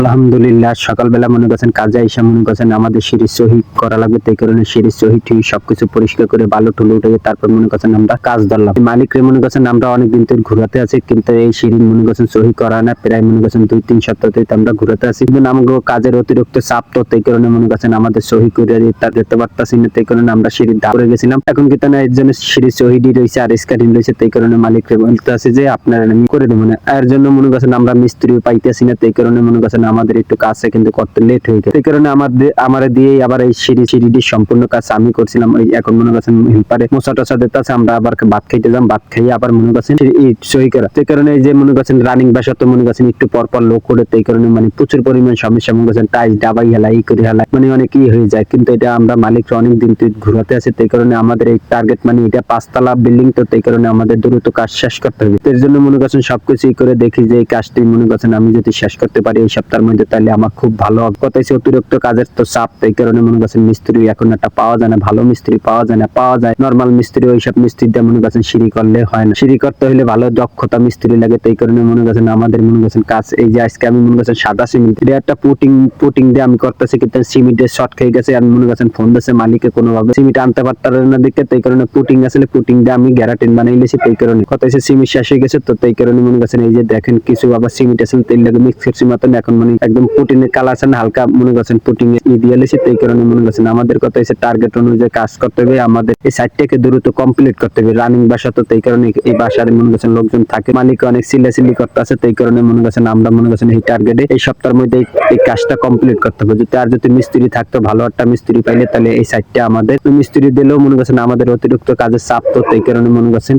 আলহামদুলিল্লাহ সকালবেলা মনে করছেন কাজে আইসা মনে করছেন আমাদের সিঁড়ি সহি করা লাগবে, তাই কারণে সিঁড়ি সহি ঠিক সবকিছু পরিষ্কার করে বালু টুলু উঠে তারপর মনে করছেন আমরা কাজ ধরলাম। মালিকরে মনে করছেন আমরা অনেকদিন থেকে ঘুরাতে আছি, কিন্তু এই সিঁড়ি মনে করছেন সহি করা না, প্রায় মনে করছেন 2-3 সপ্তাহ থেকে আমরা ঘুরাতে আছি, কিন্তু আমাকে কাজের অতিরিক্ত চাপ তো তাই কারণে মনে করছেন আমাদের সহি করে তা যেতে পারতাছি না, তাই কারণে আমরা সিঁড়ির ধাপ করে গেছিলাম। এখন কিন্তু না এর জন্য সিঁড়ি সহিডি রয়েছে আর স্কারিং রয়েছে, তাই কারণে মালিকরে বলতে আছে যে আপনারা আমি করে দেবো না। এর জন্য মনে করছেন আমরা মিস্ত্রি পাইতেছি না, তাই কারণে মনে করছেন আমাদের একটু কাজে কিন্তু করতে লেট হয়ে গেছে। এই কারণে আমার দিয়ে আবার এই সিঁড়িটির সম্পূর্ণ কাজ আমি করছিলাম। এখন মনে করছেন হেল্পারে মোছা টোছা দিতে আছে, আমরা আবার ভাত খাইতে যাম, ভাত খাইয়ে আবার মনে করছেন সই করা। সেই কারণে এই যে মনে করছেন রানিং বাসা তো মনে করছেন একটু পর পর লোক করে, এই কারণে মানে প্রচুর পরিমাণ সমস্যা মনে করছেন টাইস ডাবাই হেলা এই করে হেলা মানে অনেক হয়ে যায়। কিন্তু এটা আমরা মালিকরা অনেক দিন ঘুরাতে আছে, তাই কারণে আমাদের এই টার্গেট মানে এটা 5 তলা বিল্ডিং, তো তাই কারণে আমাদের দ্রুত কাজ শেষ করতে হবে। এর জন্য মনে করছেন সবকিছু করে দেখি যে এই কাজটি মনে করছেন আমি যদি শেষ করতে পারি এই সপ্তাহের মধ্যে, তাহলে আমার খুব ভালো হবে। কথা হচ্ছে অতিরিক্ত কাজের তো চাপ, এই কারণে মনে করছেন মিস্ত্রি এখন একটা পাওয়া যায় না, ভালো মিস্ত্রি পাওয়া যায় না, পাওয়া যায় নর্মাল মিস্ত্রি, ওইসব মিস্ত্রিটা মনে করছেন সিঁড়ি করলে হয় না, সিঁড়ি করতে হলে ভালো দক্ষতা মিস্ত্রি লাগে। তাই কারণে মনে করছেন আমাদের মনে করছেন কাজ এই যে আজকে আমি মনে করছেন সাদা সিমেন্ট এটা একটা পুটিং দিয়ে আমি করতেছি, কিন্তু সিমেন্টের শর্ট খেয়ে গেছে। আমি মনে করছেন ফোন দিয়েছে মালিকে কোনোভাবে সিমেন্ট আনতে পারতাম না দেখে, তাই কারণে পুটিং আসলে পুটিং দিয়ে আমি গ্যারাটিন বানাই নিয়েছি। তাই কারণে কথা হচ্ছে সিমেন্ট শেষ হয়ে গেছে, তো তাই কারণে মনে করছেন এই যে দেখেন কিছু আবার সিমেন্ট আসলে তেল লাগে মিক্স করছি মতন, এখন মানে একদম পুটিনের কালার আছে না হালকা মনে করছেন পুটিং দিয়ে লেছি। তাই কারণে মনে করছেন আমাদের কথা হচ্ছে টার্গেট অনুযায়ী কাজ করতে হবে, আমাদের এই সাইডটাকে দ্রুত কমপ্লিট করতে হবে। রানিং বাসা তো তাই কারণে এই বাসার মনে করছেন লোকজন থাকে, মালিক অনেক সিলাসিলি করতে আছে, তাই কারণে মনে করছেন আমরা মনে করছেন এই টার্গেটে এই সপ্তাহের মধ্যে এই কাজটা কমপ্লিট করতে হবে। যদি মিস্ত্রি থাকতো ভালো একটা মিস্ত্রি পাইলে তাহলে এই সাইডটা আমাদের মিস্ত্রি দিলেও মনে করছেন আমাদের অতিরিক্ত কাজের চাপ তো, তাই কারণে মনে করছেন